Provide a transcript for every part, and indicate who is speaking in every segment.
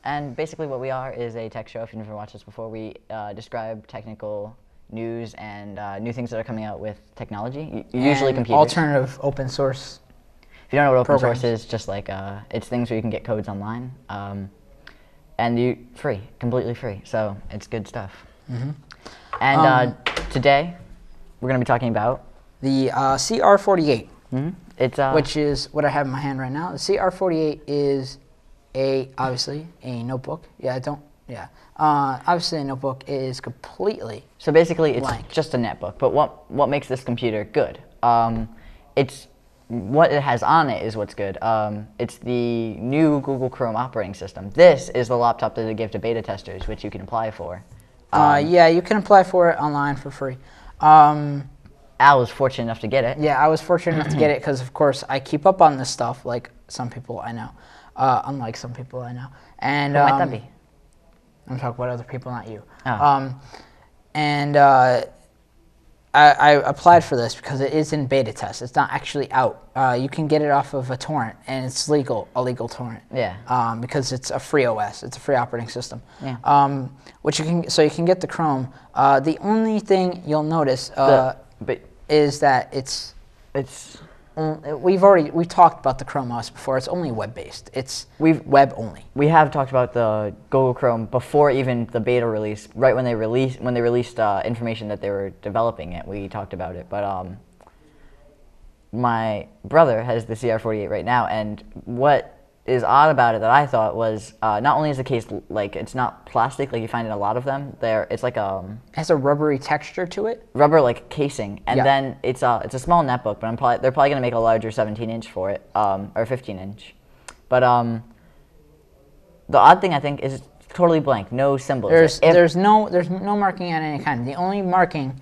Speaker 1: And basically what we are is a tech show. If you've never watched us before, we describe technical news and new things that are coming out with technology, usually computers.
Speaker 2: Alternative open source.
Speaker 1: If you don't know what open
Speaker 2: programs.
Speaker 1: source is, just like it's things where you can get codes online, and free, completely free. So it's good stuff.
Speaker 2: Mm-hmm.
Speaker 1: And today we're going to be talking about
Speaker 2: the CR48,
Speaker 1: mm-hmm. It's
Speaker 2: which is what I have in my hand right now. The CR48 is obviously a notebook. Obviously a notebook is completely
Speaker 1: so basically it's
Speaker 2: blank.
Speaker 1: Just a netbook. But what makes this computer good? It's what it has on it is what's good. It's the new Google Chrome operating system. This is the laptop that they give to beta testers, which you can apply for.
Speaker 2: Yeah, you can apply for it online for free.
Speaker 1: Al was fortunate enough to get it.
Speaker 2: Yeah, I was fortunate enough to get it because, of course, I keep up on this stuff like some people I know. Unlike some people I know. And
Speaker 1: who might that be?
Speaker 2: I'm talking about other people, not you.
Speaker 1: Oh.
Speaker 2: I applied for this because it is in beta test. It's not actually out. You can get it off of a torrent, and it's a legal torrent.
Speaker 1: Yeah.
Speaker 2: Because it's a free OS. It's a free operating system.
Speaker 1: Yeah.
Speaker 2: Which you can get the Chrome. The only thing you'll notice is that it's we talked about the Chrome OS before. It's only web-based. It's web only.
Speaker 1: We have talked about the Google Chrome before even the beta release. Right when they released information that they were developing it, we talked about it. But my brother has the CR48 right now, and what is odd about it that I thought was not only is the case like it's not plastic like you find in a lot of them. It's like
Speaker 2: it has a rubbery texture to it.
Speaker 1: Rubber like casing, and
Speaker 2: yeah.
Speaker 1: then it's a small netbook, but they're probably gonna make a larger 17-inch for it, or 15-inch. But the odd thing I think is it's totally blank, no symbols.
Speaker 2: There's no marking on any kind. The only marking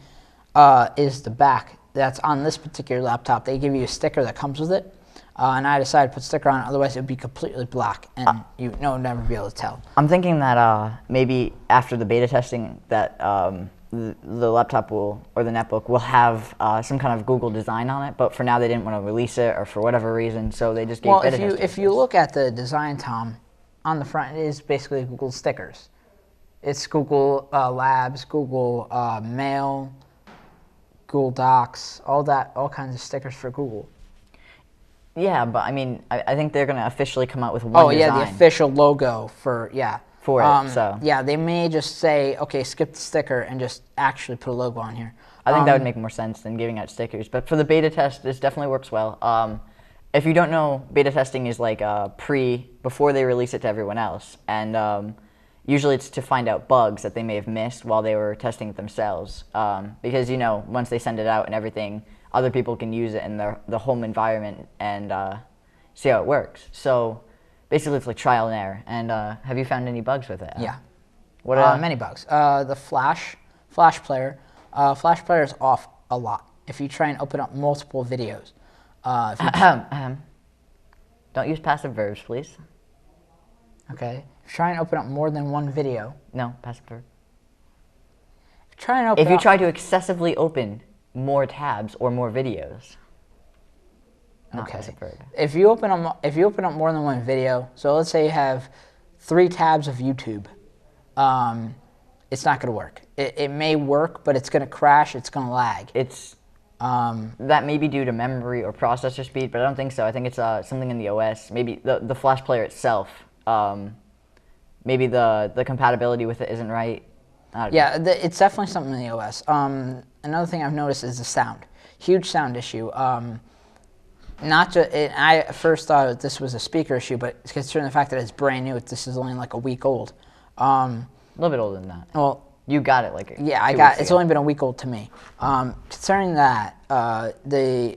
Speaker 2: is the back that's on this particular laptop. They give you a sticker that comes with it. And I decided to put a sticker on it, otherwise it would be completely black, and you would never be able to tell.
Speaker 1: I'm thinking that maybe after the beta testing that the laptop or the netbook will have some kind of Google design on it, but for now they didn't want to release it, or for whatever reason, so they just gave beta testers.
Speaker 2: If you look at the design, Tom, on the front it is basically Google stickers. It's Google Labs, Google Mail, Google Docs, all kinds of stickers for Google.
Speaker 1: Yeah, but I mean, I think they're going to officially come out with one design.
Speaker 2: Oh, yeah, the official logo for it,
Speaker 1: so.
Speaker 2: Yeah, they may just say, okay, skip the sticker and just actually put a logo on here.
Speaker 1: I think that would make more sense than giving out stickers. But for the beta test, this definitely works well. If you don't know, beta testing is like before they release it to everyone else. And usually it's to find out bugs that they may have missed while they were testing it themselves. Because, once they send it out and everything, other people can use it in the home environment and see how it works. So basically it's like trial and error. And have you found any bugs with it?
Speaker 2: Yeah.
Speaker 1: What
Speaker 2: many bugs. The flash player is off a lot. If you try and open up multiple videos.
Speaker 1: Don't use passive verbs, please.
Speaker 2: Okay. If you try and open up more than one video.
Speaker 1: No, passive verb.
Speaker 2: If
Speaker 1: you try to excessively open more tabs or more videos.
Speaker 2: Okay. If you open up more than one video, so let's say you have 3 tabs of YouTube, it's not going to work. It may work, but it's going to crash. It's going to lag.
Speaker 1: That may be due to memory or processor speed, but I don't think so. I think it's something in the OS. Maybe the Flash player itself. Maybe the compatibility with it isn't right.
Speaker 2: Yeah, it's definitely something in the OS. Another thing I've noticed is the sound. Huge sound issue. I first thought this was a speaker issue, but considering the fact that it's brand new, this is only like a week old.
Speaker 1: A little bit older than that.
Speaker 2: Well,
Speaker 1: you got it like
Speaker 2: yeah,
Speaker 1: 2 weeks
Speaker 2: it's
Speaker 1: ago.
Speaker 2: only been a week old to me. Concerning that, the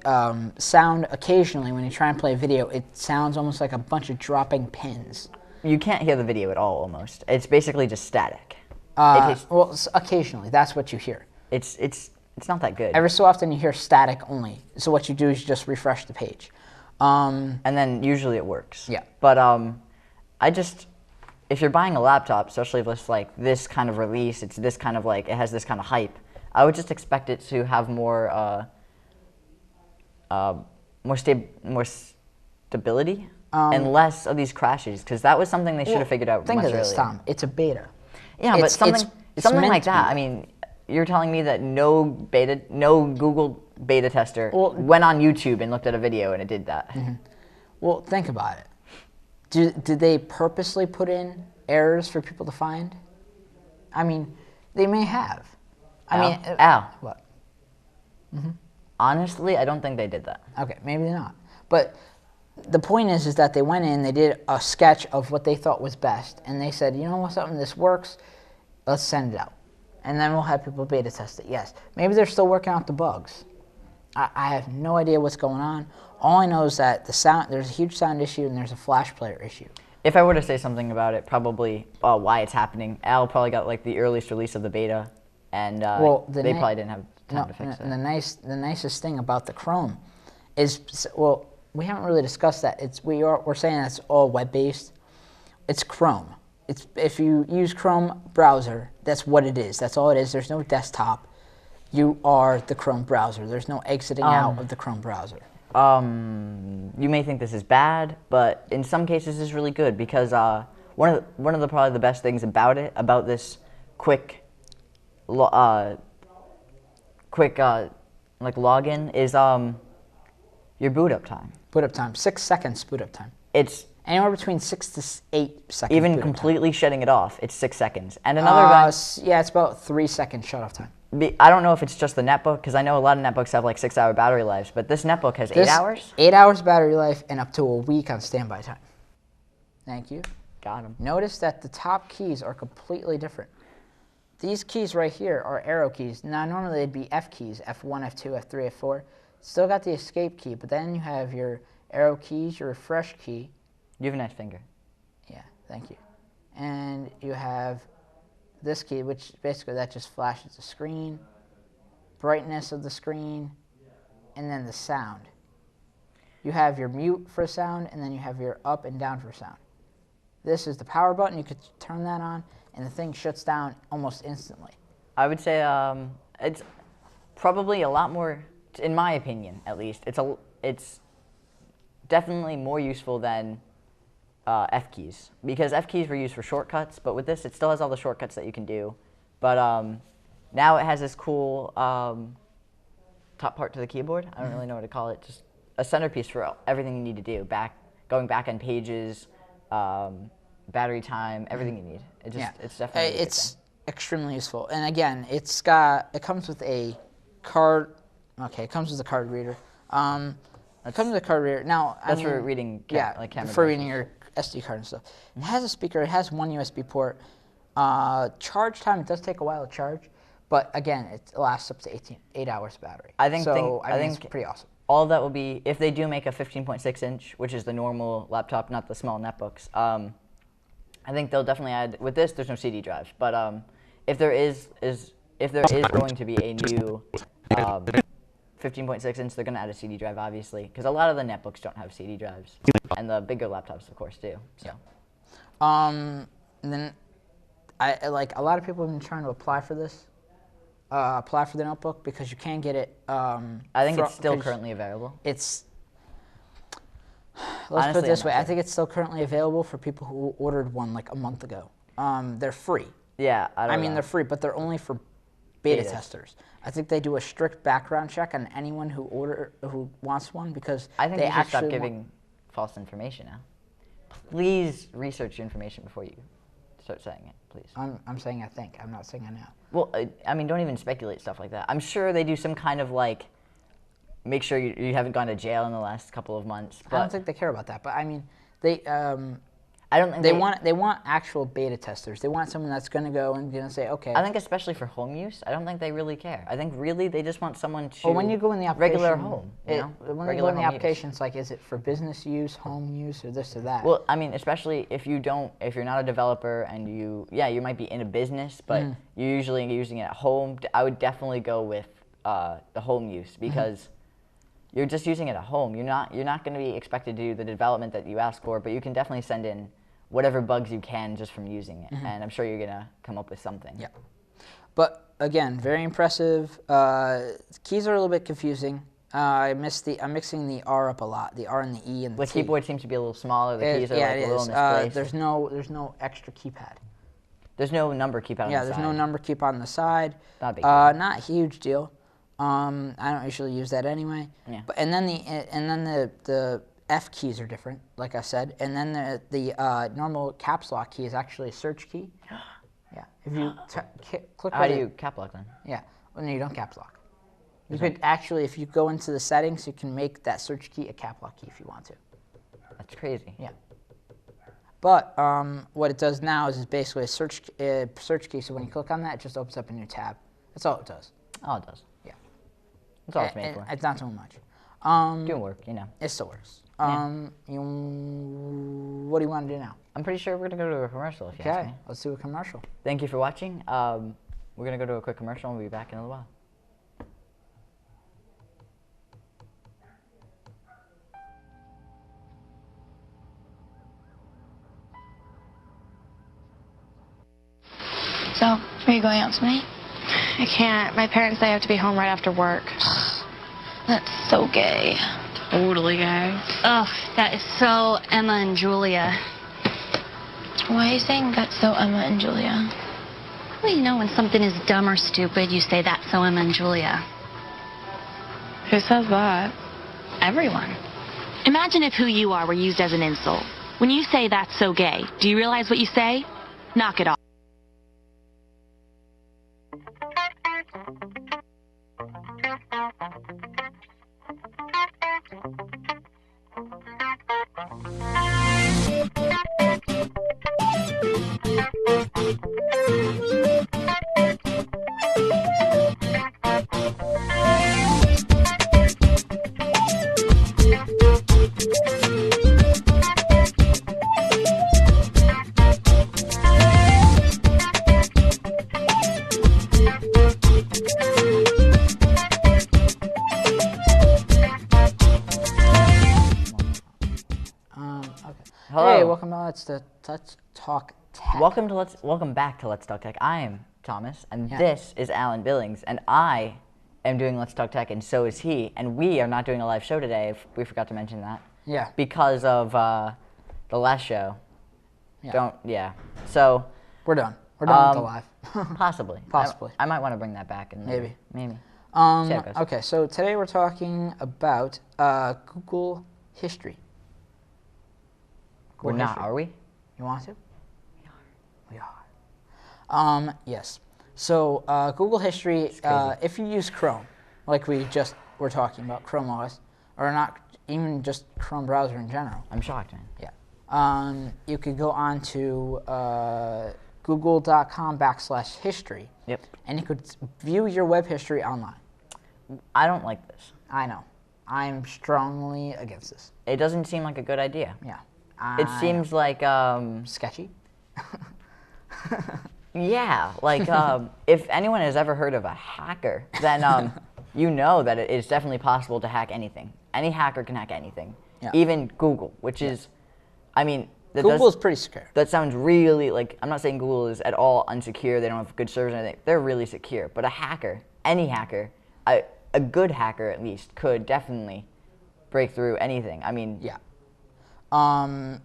Speaker 2: sound occasionally when you try and play a video, it sounds almost like a bunch of dropping pins.
Speaker 1: You can't hear the video at all. Almost. It's basically just static. It
Speaker 2: Well, occasionally, that's what you hear.
Speaker 1: it's not that good.
Speaker 2: Every so often you hear static only. So what you do is you just refresh the page.
Speaker 1: And then usually it works.
Speaker 2: Yeah.
Speaker 1: But if you're buying a laptop, especially if it's like this kind of release, it's this kind of like, it has this kind of hype, I would just expect it to have more stability and less of these crashes, because that was something they should have figured out
Speaker 2: Think
Speaker 1: much
Speaker 2: of this,
Speaker 1: earlier.
Speaker 2: Tom. It's a beta.
Speaker 1: Yeah, but something
Speaker 2: meant
Speaker 1: like
Speaker 2: to be
Speaker 1: that. I mean, you're telling me that no Google beta tester went on YouTube and looked at a video and it did that.
Speaker 2: Well, think about it. Did they purposely put in errors for people to find? I mean, they may have.
Speaker 1: Al.
Speaker 2: What?
Speaker 1: Honestly, I don't think they did that.
Speaker 2: Okay, maybe not. But the point is that they went in, they did a sketch of what they thought was best, and they said, you know what, something, this works, let's send it out. And then we'll have people beta test it, yes. Maybe they're still working out the bugs. I have no idea what's going on. All I know is that there's a huge sound issue and there's a flash player issue.
Speaker 1: If I were to say something about it, probably why it's happening, Al probably got like the earliest release of the beta, and they probably didn't have time to fix it.
Speaker 2: And the nicest thing about the Chrome is, well, we haven't really discussed that. We're saying it's all web-based. It's Chrome. If you use Chrome browser, that's what it is. That's all it is. There's no desktop. You are the Chrome browser. There's no exiting out of the Chrome browser.
Speaker 1: You may think this is bad, but in some cases it's really good, because one of the probably the best things about this quick login is your boot up time.
Speaker 2: Boot up time, 6 seconds boot up time.
Speaker 1: It's
Speaker 2: anywhere between 6 to 8 seconds.
Speaker 1: Even completely shutting it off, it's 6 seconds. And another
Speaker 2: yeah, it's about 3 second shut off time.
Speaker 1: I don't know if it's just the netbook, because I know a lot of netbooks have like 6-hour battery lives, but this netbook has 8 hours?
Speaker 2: 8 hours battery life and up to a week on standby time. Thank you.
Speaker 1: Got him.
Speaker 2: Notice that the top keys are completely different. These keys right here are arrow keys. Now normally they'd be F keys, F1, F2, F3, F4. Still got the escape key, but then you have your arrow keys, your refresh key.
Speaker 1: You have a nice finger.
Speaker 2: Yeah, thank you. And you have this key, which basically that just flashes the screen, brightness of the screen, and then the sound. You have your mute for sound, and then you have your up and down for sound. This is the power button. You could turn that on, and the thing shuts down almost instantly.
Speaker 1: I would say it's probably a lot more, in my opinion at least, it's definitely more useful than F keys, because F keys were used for shortcuts, but with this it still has all the shortcuts that you can do, but now it has this cool top part to the keyboard. I don't really know what to call it, just a centerpiece for everything you need to do, going back on pages, battery time, everything you need. It's definitely
Speaker 2: it's extremely useful. And again, it comes with a card. Okay, it comes with a card reader. It comes with a card reader. Now,
Speaker 1: that's for reading,
Speaker 2: camera for reading your SD card and stuff. It has a speaker. It has one USB port. Charge time, it does take a while to charge, but again, it lasts up to 8 hours battery. I think it's pretty awesome.
Speaker 1: All of that will be, if they do make a 15.6 inch, which is the normal laptop, not the small netbooks. I think they'll definitely add. With this, there's no CD drive, but if there is going to be a new 15.6 inch, they're going to add a CD drive, obviously, because a lot of the netbooks don't have CD drives, and the bigger laptops, of course, do. So.
Speaker 2: And then, a lot of people have been trying to apply for this, apply for the notebook, because you can get it.
Speaker 1: I think it's still currently available.
Speaker 2: Let's put it this way. I think it's still currently available for people who ordered one like a month ago. They're free.
Speaker 1: Yeah,
Speaker 2: I mean, they're free, but they're only for beta testers. I think they do a strict background check on anyone who wants one, because
Speaker 1: I think they should stop giving false information now. Please research your information before you start saying it, please.
Speaker 2: I'm saying I think. I'm not saying I know.
Speaker 1: Well, I mean, don't even speculate stuff like that. I'm sure they do some kind of like, make sure you haven't gone to jail in the last couple of months. But
Speaker 2: I don't think they care about that. But I mean, they.
Speaker 1: I don't think
Speaker 2: they want actual beta testers. They want someone that's going to go and going to say, okay.
Speaker 1: I think especially for home use, I don't think they really care. I think really they just want someone to.
Speaker 2: Well, when you go in the application,
Speaker 1: regular home, you know,
Speaker 2: when
Speaker 1: regular
Speaker 2: you go in the
Speaker 1: home
Speaker 2: application,
Speaker 1: use.
Speaker 2: it's like, is it for business use, home use, or this or that?
Speaker 1: Well, I mean, especially if you're not a developer and you might be in a business, but you're usually using it at home. I would definitely go with the home use because you're just using it at home. You're not going to be expected to do the development that you ask for, but you can definitely send in whatever bugs you can just from using it, and I'm sure you're gonna come up with something.
Speaker 2: Yeah, but again, very impressive. Keys are a little bit confusing. I'm mixing the R up a lot, the R and the E and the
Speaker 1: The
Speaker 2: T.
Speaker 1: keyboard seems to be a little smaller. The keys are like a little misplaced.
Speaker 2: There's no extra keypad.
Speaker 1: There's no number keypad on the side.
Speaker 2: Yeah, there's no number keypad on the side.
Speaker 1: Not a big deal.
Speaker 2: Not a huge deal. I don't usually use that anyway.
Speaker 1: Yeah.
Speaker 2: But and then the F keys are different, like I said, and then the normal caps lock key is actually a search key. Yeah. If you click.
Speaker 1: How do you cap lock then?
Speaker 2: Yeah. Well, no, you don't caps lock. You could actually, if you go into the settings, you can make that search key a cap lock key if you want to.
Speaker 1: That's crazy.
Speaker 2: Yeah. But what it does now is basically a search key. So when you click on that, it just opens up a new tab. That's all it does.
Speaker 1: Oh, it does.
Speaker 2: Yeah.
Speaker 1: That's all it's made for.
Speaker 2: It's not too much.
Speaker 1: Doing work, you know.
Speaker 2: It still works.
Speaker 1: Yeah.
Speaker 2: What do you want to do now?
Speaker 1: I'm pretty sure we're gonna go to a commercial if you ask
Speaker 2: Okay,
Speaker 1: me.
Speaker 2: let's do a commercial.
Speaker 1: Thank you for watching. We're gonna go to a quick commercial and we'll be back in a little while.
Speaker 3: So, are you going out tonight? I can't. My parents say I have to be home right after work. That's so gay. Totally gay. Ugh, that is so Emma and Julia. Why are you saying that's so Emma and Julia? Well, you know, when something is dumb or stupid, you say that's so Emma and Julia. Who says that? Everyone. Imagine if who you are were used as an insult. When you say that's so gay, do you realize what you say? Knock it off.
Speaker 2: Okay.
Speaker 1: Hello.
Speaker 2: Hey, welcome to Let's Talk Tech.
Speaker 1: Welcome back to Let's Talk Tech. I am Thomas, and this is Alan Billings, and I am doing Let's Talk Tech, and so is he. And we are not doing a live show today. If we forgot to mention that.
Speaker 2: Yeah.
Speaker 1: Because of the last show.
Speaker 2: Yeah.
Speaker 1: So.
Speaker 2: We're done. We're done with the live.
Speaker 1: Possibly.
Speaker 2: Possibly.
Speaker 1: I might want to bring that back. And
Speaker 2: Maybe.
Speaker 1: See how it goes.
Speaker 2: Okay, so today we're talking about Google history.
Speaker 1: We're not, are we?
Speaker 2: You want to? We are. Yes. So Google history, if you use Chrome, like we just were talking about, Chrome OS, or not even just Chrome browser in general.
Speaker 1: I'm shocked, man.
Speaker 2: Yeah. You could go on to google.com/history.
Speaker 1: Yep.
Speaker 2: And you could view your web history online.
Speaker 1: I don't like this.
Speaker 2: I know. I'm strongly against this.
Speaker 1: It doesn't seem like a good idea.
Speaker 2: Yeah.
Speaker 1: It seems like
Speaker 2: sketchy.
Speaker 1: Yeah, like if anyone has ever heard of a hacker, then you know that it is definitely possible to hack anything. Any hacker can hack anything, even Google, which is, I mean,
Speaker 2: Google is pretty secure.
Speaker 1: That sounds really like, I'm not saying Google is at all unsecure. They don't have good servers or anything. They're really secure. But a hacker, any hacker, a good hacker at least, could definitely break through anything. I mean,
Speaker 2: yeah.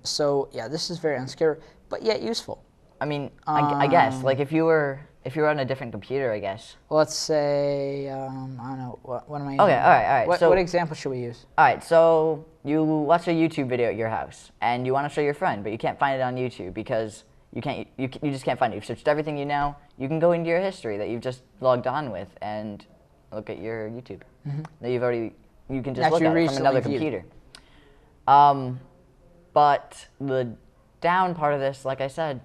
Speaker 2: So yeah, this is very unsecure, but yet useful.
Speaker 1: I mean, I guess like if you were on a different computer, I guess.
Speaker 2: Let's say I don't know what am I using?
Speaker 1: Okay, all right.
Speaker 2: What example should we use?
Speaker 1: All right, so you watch a YouTube video at your house and you want to show your friend, but you can't find it on YouTube because you just can't find it. You've searched everything you know. You can go into your history that you've just logged on with and look at your YouTube that you can just look at it from another computer. But down part of this, like I said,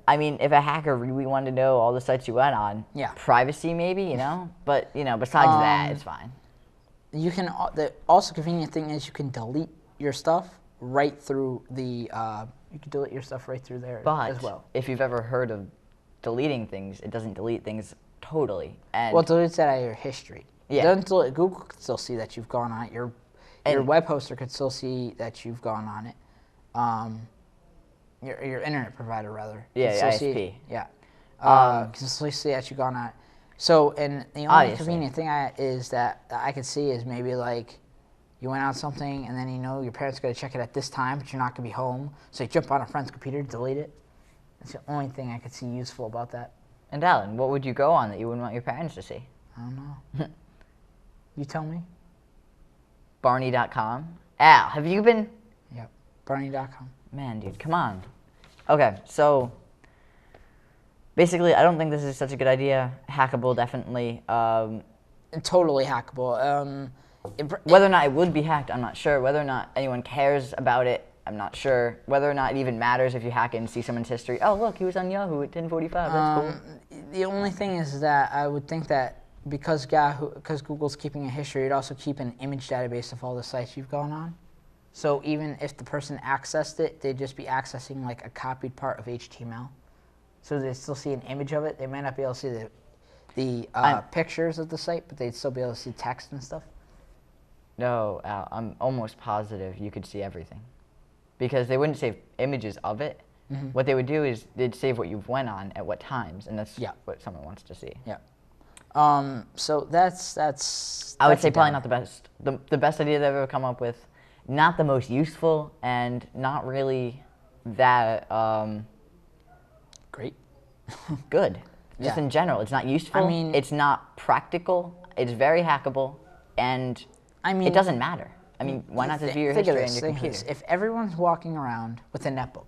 Speaker 1: I mean, if a hacker really wanted to know all the sites you went on,
Speaker 2: Yeah.
Speaker 1: privacy maybe, you know? But, you know, besides that, it's fine.
Speaker 2: You can, the also convenient thing is you can delete your stuff right through the, you can delete your stuff right through there as well.
Speaker 1: If you've ever heard of deleting things, it doesn't delete things totally. And
Speaker 2: Well, it deletes that out of your history.
Speaker 1: Yeah.
Speaker 2: Doesn't delete, Google could still see that you've gone on it. Your web hoster could still see that you've gone on it. Your internet provider, rather.
Speaker 1: Yeah,
Speaker 2: can still
Speaker 1: ISP.
Speaker 2: see, yeah. Can still see that you've gone on it. So, and the only
Speaker 1: Obviously.
Speaker 2: convenient thing is that I could see is maybe like you went on something and then you know your parents got to check it at this time, but you're not going to be home. So you jump on a friend's computer, delete it. That's the only thing I could see useful about that.
Speaker 1: And Alan, what would you go on that you wouldn't want your parents to see?
Speaker 2: I don't know. You tell me.
Speaker 1: Barney.com. Al, have you been...
Speaker 2: Yep. Barney.com.
Speaker 1: Man, dude, come on. Okay, so basically, I don't think this is such a good idea. Hackable, definitely.
Speaker 2: Totally hackable.
Speaker 1: Whether or not it would be hacked, I'm not sure. Whether or not anyone cares about it, I'm not sure. Whether or not it even matters if you hack it and see someone's history. Oh, look, he was on Yahoo at 10:45. That's cool.
Speaker 2: The only thing is that I would think that because Google's keeping a history, it'd also keep an image database of all the sites you've gone on. So even if the person accessed it, they'd just be accessing like a copied part of HTML. So they'd still see an image of it. They might not be able to see the pictures of the site, but they'd still be able to see text and stuff.
Speaker 1: No, Al, I'm almost positive you could see everything. Because they wouldn't save images of it.
Speaker 2: Mm-hmm.
Speaker 1: What they would do is they'd save what you've went on at what times, and that's
Speaker 2: Yeah.
Speaker 1: what someone wants to see.
Speaker 2: Yeah. So that's
Speaker 1: I would say probably not the best. The best idea they've ever come up with, not the most useful, and not really that
Speaker 2: great.
Speaker 1: good. Just
Speaker 2: Yeah.
Speaker 1: in general, it's not useful.
Speaker 2: I mean-
Speaker 1: it's not practical. It's very hackable, and
Speaker 2: I mean,
Speaker 1: it doesn't matter. I mean, why not just view your
Speaker 2: think of
Speaker 1: history on
Speaker 2: this,
Speaker 1: your
Speaker 2: think of
Speaker 1: computer?
Speaker 2: this. If everyone's walking around with a netbook,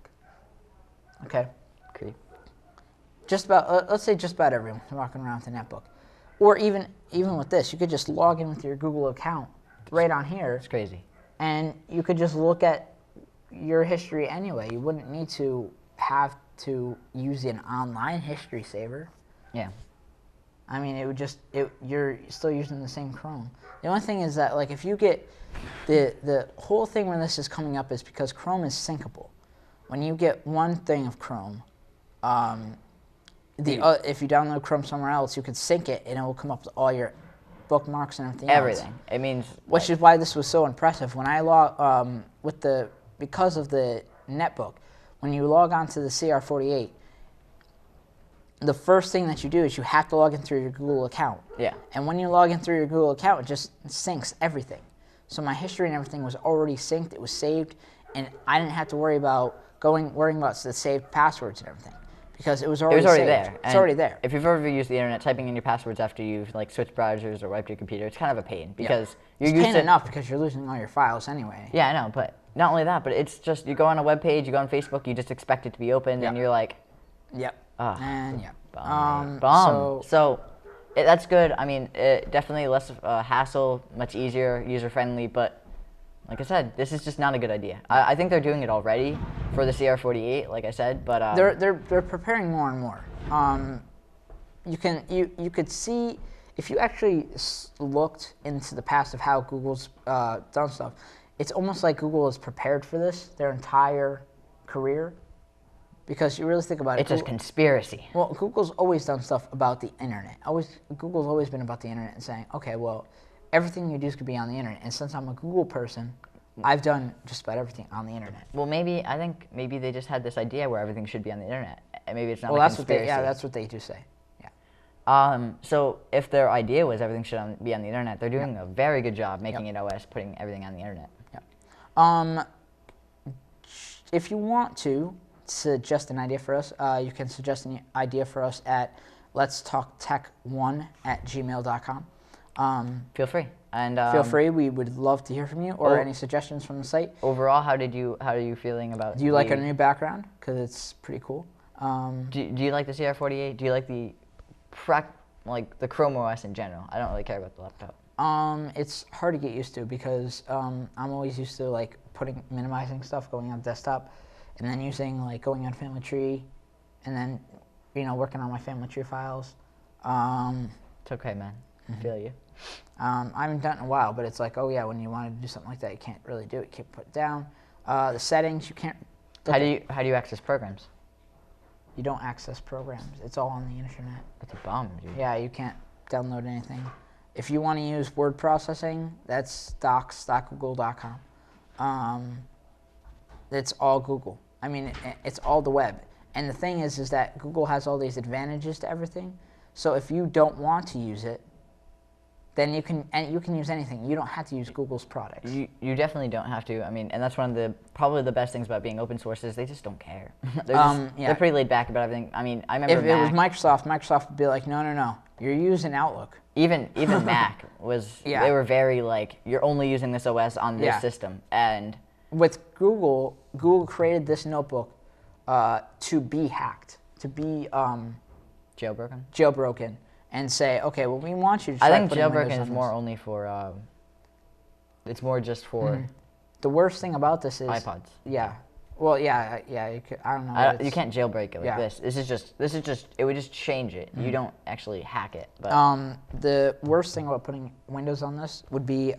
Speaker 2: okay,
Speaker 1: Creep.
Speaker 2: just about let's say just about everyone walking around with a netbook, or even with this, you could just log in with your Google account right on here,
Speaker 1: It's crazy.
Speaker 2: and you could just look at your history anyway. You wouldn't need to have to use an online history saver.
Speaker 1: Yeah.
Speaker 2: I mean, it would just you're still using the same Chrome. The only thing is that like if you get the whole thing when this is coming up is because Chrome is syncable. When you get one thing of Chrome, if you download Chrome somewhere else, you could sync it and it will come up with all your bookmarks and everything.
Speaker 1: Everything. It means
Speaker 2: Which is why this was so impressive. When I log because of the netbook, when you log on to the CR48, the first thing that you do is you have to log in through your Google account.
Speaker 1: Yeah.
Speaker 2: And when you log in through your Google account, it just syncs everything. So my history and everything was already synced. It was saved, and I didn't have to worry about worrying about the saved passwords and everything because it was already saved.
Speaker 1: there.
Speaker 2: It's already there.
Speaker 1: If you've ever used the internet, typing in your passwords after you've like switched browsers or wiped your computer, it's kind of a pain because you're
Speaker 2: It's
Speaker 1: used
Speaker 2: pain
Speaker 1: to
Speaker 2: enough because you're losing all your files anyway.
Speaker 1: Yeah, I know, but not only that, but it's just you go on a web page, you go on Facebook, you just expect it to be open, and you're like,
Speaker 2: Yep.
Speaker 1: Ugh.
Speaker 2: Yep.
Speaker 1: bomb. So that's good. I mean, definitely less hassle, much easier, user friendly, but like I said, this is just not a good idea. I think they're doing it already for the CR48, like I said, but
Speaker 2: they're preparing more and more. You could see if you actually looked into the past of how Google's done stuff. It's almost like Google is prepared for this their entire career, because you really think about it.
Speaker 1: it's just conspiracy.
Speaker 2: Well, Google's always done stuff about the internet. Google's always been about the internet and saying, okay, well, everything you do could be on the internet. And since I'm a Google person, I've done just about everything on the internet.
Speaker 1: Well, I think maybe they just had this idea where everything should be on the internet. And maybe it's not
Speaker 2: Well,
Speaker 1: a
Speaker 2: that's
Speaker 1: conspiracy.
Speaker 2: that's what they do say. Yeah.
Speaker 1: So if their idea was everything should be on the internet, they're doing a very good job making it OS, putting everything on the internet.
Speaker 2: If you want to suggest an idea for us, you can suggest an idea for us at letstalktech1@gmail.com.
Speaker 1: Feel free. And
Speaker 2: Feel free. We would love to hear from you or any suggestions from the site.
Speaker 1: Overall, how are you feeling about?
Speaker 2: Do you like our new background? Because it's pretty cool.
Speaker 1: Do you like the CR48? Do you like the the Chrome OS in general? I don't really care about the laptop.
Speaker 2: It's hard to get used to because I'm always used to like minimizing stuff going on desktop. and then using like going on family tree, and then working on my family tree files.
Speaker 1: It's okay, man. I feel you.
Speaker 2: I haven't done it in a while, but it's like, oh yeah, when you want to do something like that, you can't really do it. You can't put it down. The settings, you can't.
Speaker 1: How do you access programs?
Speaker 2: You don't access programs. It's all on the internet.
Speaker 1: That's a bomb, dude.
Speaker 2: Yeah, you can't download anything. If you want to use word processing, that's docs.google.com. It's all Google. I mean, it's all the web. And the thing is that Google has all these advantages to everything. So if you don't want to use it, then you can use anything. You don't have to use Google's products.
Speaker 1: You definitely don't have to. I mean, and that's one of the probably the best things about being open source is they just don't care. They're pretty laid back about everything. I mean, I remember
Speaker 2: if it was Microsoft would be like, no, you're using Outlook.
Speaker 1: Even Mac was they were very like, you're only using this OS on this system. And
Speaker 2: with Google created this notebook to be hacked, to be jailbroken. And say, okay, well, we want you to try
Speaker 1: I think
Speaker 2: putting Windows
Speaker 1: jailbroken
Speaker 2: on
Speaker 1: is more only for, it's more just for
Speaker 2: the worst thing about this is
Speaker 1: iPods.
Speaker 2: Yeah. Well, yeah. You could, I don't know.
Speaker 1: You can't jailbreak it like this. This is just. It would just change it. You don't actually hack it. But
Speaker 2: the worst thing about putting Windows on this would be,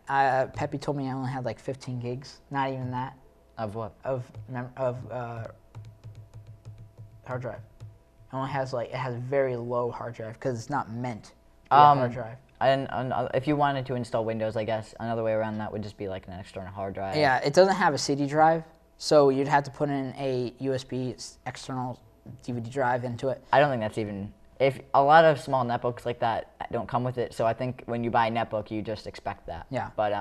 Speaker 2: Peppy told me I only had like 15 gigs. Not even that.
Speaker 1: Of what?
Speaker 2: Of hard drive. It has very low hard drive because it's not meant to be a hard drive.
Speaker 1: And if you wanted to install Windows, I guess another way around that would just be like an external hard drive.
Speaker 2: Yeah, it doesn't have a CD drive, so you'd have to put in a USB external DVD drive into it.
Speaker 1: I don't think that's even. If a lot of small netbooks like that don't come with it, so I think when you buy a netbook, you just expect that.
Speaker 2: Yeah.
Speaker 1: But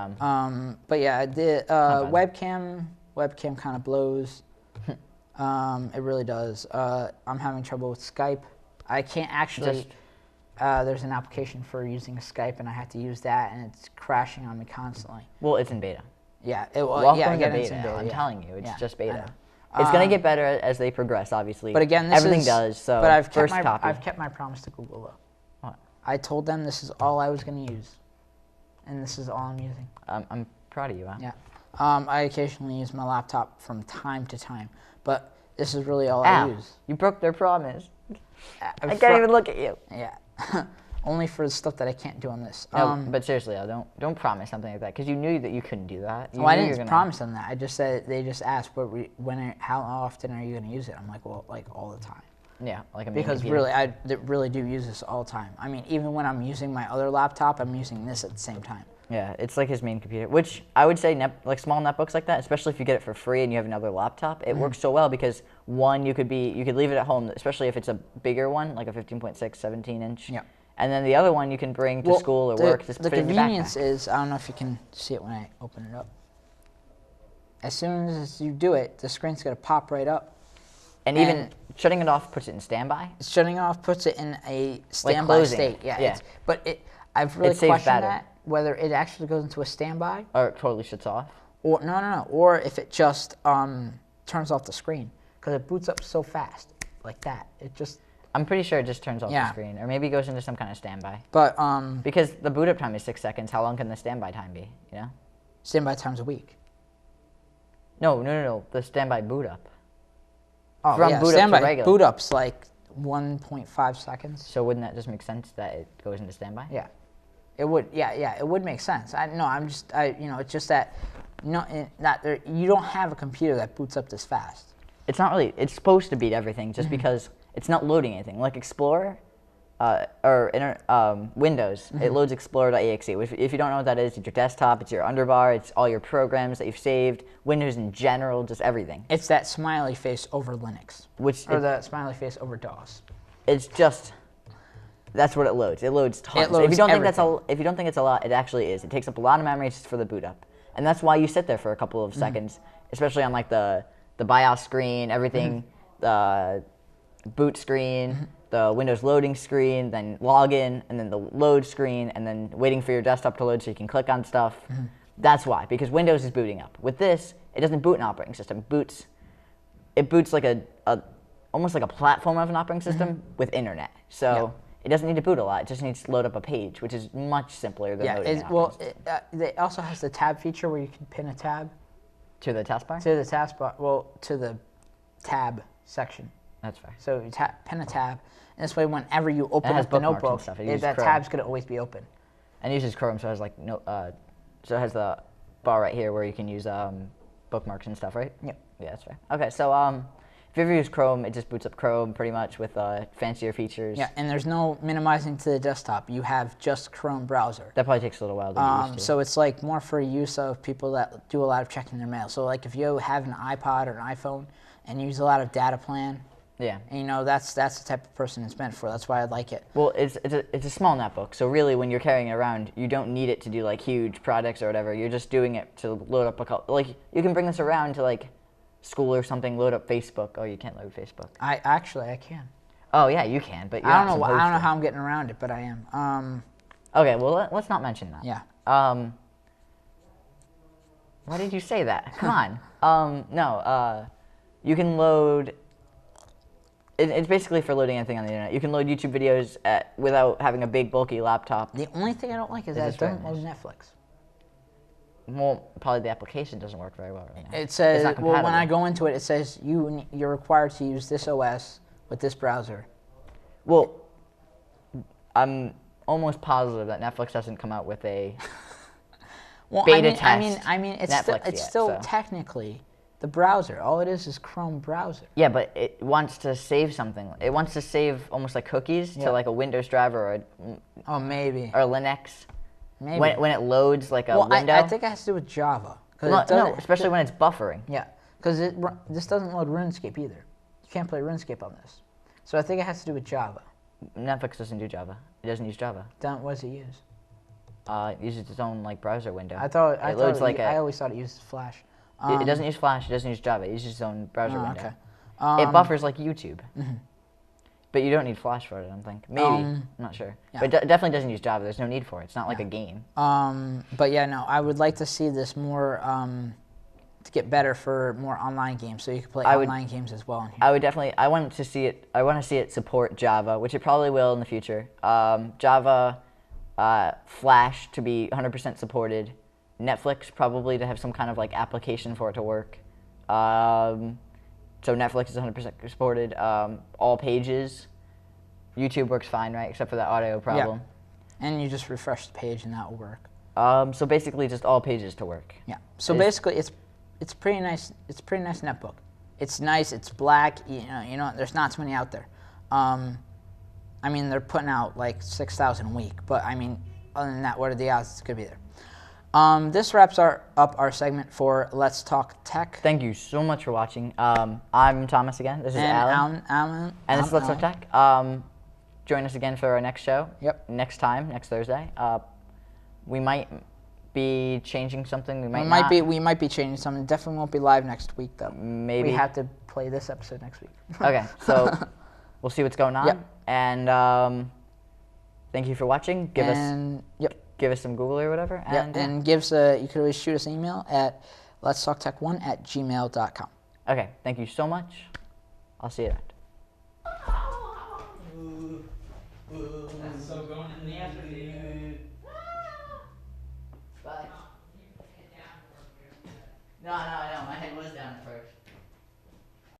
Speaker 2: yeah, the webcam kind of blows. It really does. I'm having trouble with Skype. I can't actually. There's an application for using Skype, and I have to use that, and it's crashing on me constantly.
Speaker 1: Well, it's in beta.
Speaker 2: Yeah.
Speaker 1: Welcome to beta. I'm telling you, it's just beta. It's gonna get better as they progress, obviously.
Speaker 2: But again,
Speaker 1: everything does. So,
Speaker 2: but I've
Speaker 1: kept
Speaker 2: my promise to Google though.
Speaker 1: What?
Speaker 2: I told them this is all I was gonna use, and this is all I'm using.
Speaker 1: I'm proud of you, huh?
Speaker 2: Yeah. I occasionally use my laptop from time to time, but this is really all I use.
Speaker 1: You broke their promise. I can't even look at you.
Speaker 2: Yeah. Only for the stuff that I can't do on this.
Speaker 1: No, but seriously, don't promise something like that because you knew that you couldn't do that.
Speaker 2: I didn't promise them that. I just said they just asked, how often are you going to use it? I'm like, well, like all the time.
Speaker 1: Yeah, like
Speaker 2: because really, I really do use this all the time. I mean, even when I'm using my other laptop, I'm using this at the same time.
Speaker 1: Yeah, it's like his main computer, which I would say like small netbooks like that, especially if you get it for free and you have another laptop, it works so well because one, you could leave it at home, especially if it's a bigger one, like a 15.6, 17-inch.
Speaker 2: Yeah.
Speaker 1: And then the other one you can bring to school or work. Just
Speaker 2: the
Speaker 1: fit in your
Speaker 2: convenience
Speaker 1: backpack.
Speaker 2: is, I don't know if you can see it when I open it up. As soon as you do it, the screen's going to pop right up.
Speaker 1: And even shutting it off puts it in standby?
Speaker 2: Shutting it off puts it in a standby state. Yeah. I've really questioned that, whether it actually goes into a standby.
Speaker 1: Or it totally shuts off?
Speaker 2: Or no. Or if it just turns off the screen. Because it boots up so fast, like that. It just...
Speaker 1: I'm pretty sure it just turns off the screen. Or maybe it goes into some kind of standby.
Speaker 2: But
Speaker 1: because the boot up time is 6 seconds, how long can the standby time be, you know?
Speaker 2: Standby time's a week.
Speaker 1: No. The standby boot up.
Speaker 2: Oh,
Speaker 1: from boot up to regular.
Speaker 2: Boot up's like 1.5 seconds.
Speaker 1: So wouldn't that just make sense that it goes into standby?
Speaker 2: Yeah. It would, it would make sense. It's just that, you don't have a computer that boots up this fast.
Speaker 1: It's not really, it's supposed to beat everything just because it's not loading anything. Like Explorer, Windows, it loads Explorer.exe. If you don't know what that is, it's your desktop, it's your underbar, it's all your programs that you've saved, Windows in general, just everything.
Speaker 2: It's that smiley face over Linux. Or the smiley face over DOS.
Speaker 1: It's just... That's what it loads. It loads tons. If you don't think it's a lot, it actually is. It takes up a lot of memory just for the boot up, and that's why you sit there for a couple of seconds, especially on like the BIOS screen, everything, the boot screen, the Windows loading screen, then login, and then the load screen, and then waiting for your desktop to load so you can click on stuff. That's why, because Windows is booting up. With this, it doesn't boot an operating system. It boots like almost like a platform of an operating system with internet. So. Yeah. It doesn't need to boot a lot. It just needs to load up a page, which is much simpler than loading an operating system.
Speaker 2: It also has the tab feature where you can pin a tab.
Speaker 1: To the taskbar?
Speaker 2: To the taskbar, well, to the tab section.
Speaker 1: That's fair.
Speaker 2: So you pin a tab, and this way whenever you open
Speaker 1: has
Speaker 2: up the
Speaker 1: bookmarks and
Speaker 2: notebook,
Speaker 1: stuff. It uses
Speaker 2: that
Speaker 1: Chrome.
Speaker 2: tab's going to always be open.
Speaker 1: And it uses Chrome, so it has like so it has the bar right here where you can use bookmarks and stuff, right?
Speaker 2: Yep.
Speaker 1: Yeah, that's fair. Okay, so if you ever use Chrome, it just boots up Chrome pretty much with fancier features.
Speaker 2: Yeah, and there's no minimizing to the desktop. You have just Chrome browser.
Speaker 1: That probably takes a little while to get used to.
Speaker 2: So it's like more for use of people that do a lot of checking their mail. So like if you have an iPod or an iPhone and use a lot of data plan,
Speaker 1: yeah.
Speaker 2: and, you know, that's the type of person it's meant for. That's why I like it.
Speaker 1: Well, it's a small netbook, so really when you're carrying it around, you don't need it to do like huge projects or whatever. You're just doing it to load up a couple. Like you can bring this around to like school or something, load up Facebook. Oh, you can't load Facebook.
Speaker 2: I can.
Speaker 1: Oh yeah, you can, but you're
Speaker 2: I don't
Speaker 1: not
Speaker 2: know. I
Speaker 1: supposed
Speaker 2: don't know
Speaker 1: to.
Speaker 2: how I'm getting around it, but I am.
Speaker 1: Okay, well let's not mention that.
Speaker 2: Yeah.
Speaker 1: Why did you say that? Come on. No. You can load. It's basically for loading anything on the internet. You can load YouTube videos without having a big bulky laptop.
Speaker 2: The only thing I don't like is that it doesn't load Netflix.
Speaker 1: Well, probably the application doesn't work very well right now.
Speaker 2: It says,
Speaker 1: It's not
Speaker 2: well, when I
Speaker 1: compatible.
Speaker 2: go into it, it says you're required to use this OS with this browser.
Speaker 1: Well, I'm almost positive that Netflix hasn't come out with a
Speaker 2: Well,
Speaker 1: beta
Speaker 2: test.
Speaker 1: I
Speaker 2: mean, it's
Speaker 1: Netflix
Speaker 2: still
Speaker 1: yet, so.
Speaker 2: technically the browser. All it is Chrome browser.
Speaker 1: Yeah, but it wants to save something. It wants to save almost like cookies
Speaker 2: Yeah.
Speaker 1: to like a Windows driver
Speaker 2: Oh, maybe.
Speaker 1: or Linux.
Speaker 2: Maybe.
Speaker 1: When it loads like a
Speaker 2: well,
Speaker 1: window.
Speaker 2: I think it has to do with Java.
Speaker 1: Well,
Speaker 2: it
Speaker 1: no,
Speaker 2: doesn't-
Speaker 1: especially when it's buffering.
Speaker 2: Yeah, because this doesn't load RuneScape either. You can't play RuneScape on this. So I think it has to do with Java.
Speaker 1: Netflix doesn't do Java. It doesn't use Java.
Speaker 2: What does it use?
Speaker 1: It uses its own like browser window.
Speaker 2: I thought
Speaker 1: it loads like
Speaker 2: I always thought it used Flash.
Speaker 1: it doesn't use Flash. It doesn't use Java. It uses its own browser window.
Speaker 2: Okay.
Speaker 1: It buffers like YouTube. But you don't need Flash for it, I don't think. Maybe. I'm not sure.
Speaker 2: yeah.
Speaker 1: But it definitely doesn't use Java. There's no need for it. It's not like a game.
Speaker 2: But yeah, no, I would like to see this more to get better for more online games, so you can play online games as well in here.
Speaker 1: I would definitely. I want to see it support Java, which it probably will in the future. Java, Flash to be 100% supported. Netflix probably to have some kind of like application for it to work. So Netflix is 100% supported. All pages. YouTube works fine, right? Except for that audio problem.
Speaker 2: Yeah. And you just refresh the page and that will work.
Speaker 1: So basically, just all pages to work.
Speaker 2: Yeah. So basically, it's pretty nice. It's a pretty nice netbook. It's nice. It's black. You know. There's not too many out there. I mean, they're putting out like 6,000 a week. But I mean, other than that, what are the odds it's gonna be there? This wraps up our segment for Let's Talk Tech.
Speaker 1: Thank you so much for watching. I'm Thomas again. This is Alan.
Speaker 2: Alan.
Speaker 1: And this is Let's Talk Tech. Join us again for our next show.
Speaker 2: Yep.
Speaker 1: Next Thursday. We might be changing something. We
Speaker 2: might be changing something. Definitely won't be live next week though.
Speaker 1: Maybe.
Speaker 2: We have to play this episode next week.
Speaker 1: Okay, so we'll see what's going on.
Speaker 2: Yep.
Speaker 1: And thank you for watching. Give us some Google or whatever. And,
Speaker 2: and you could always shoot us an email at letstalktech1@gmail.com.
Speaker 1: Okay, thank you so much. I'll see you around.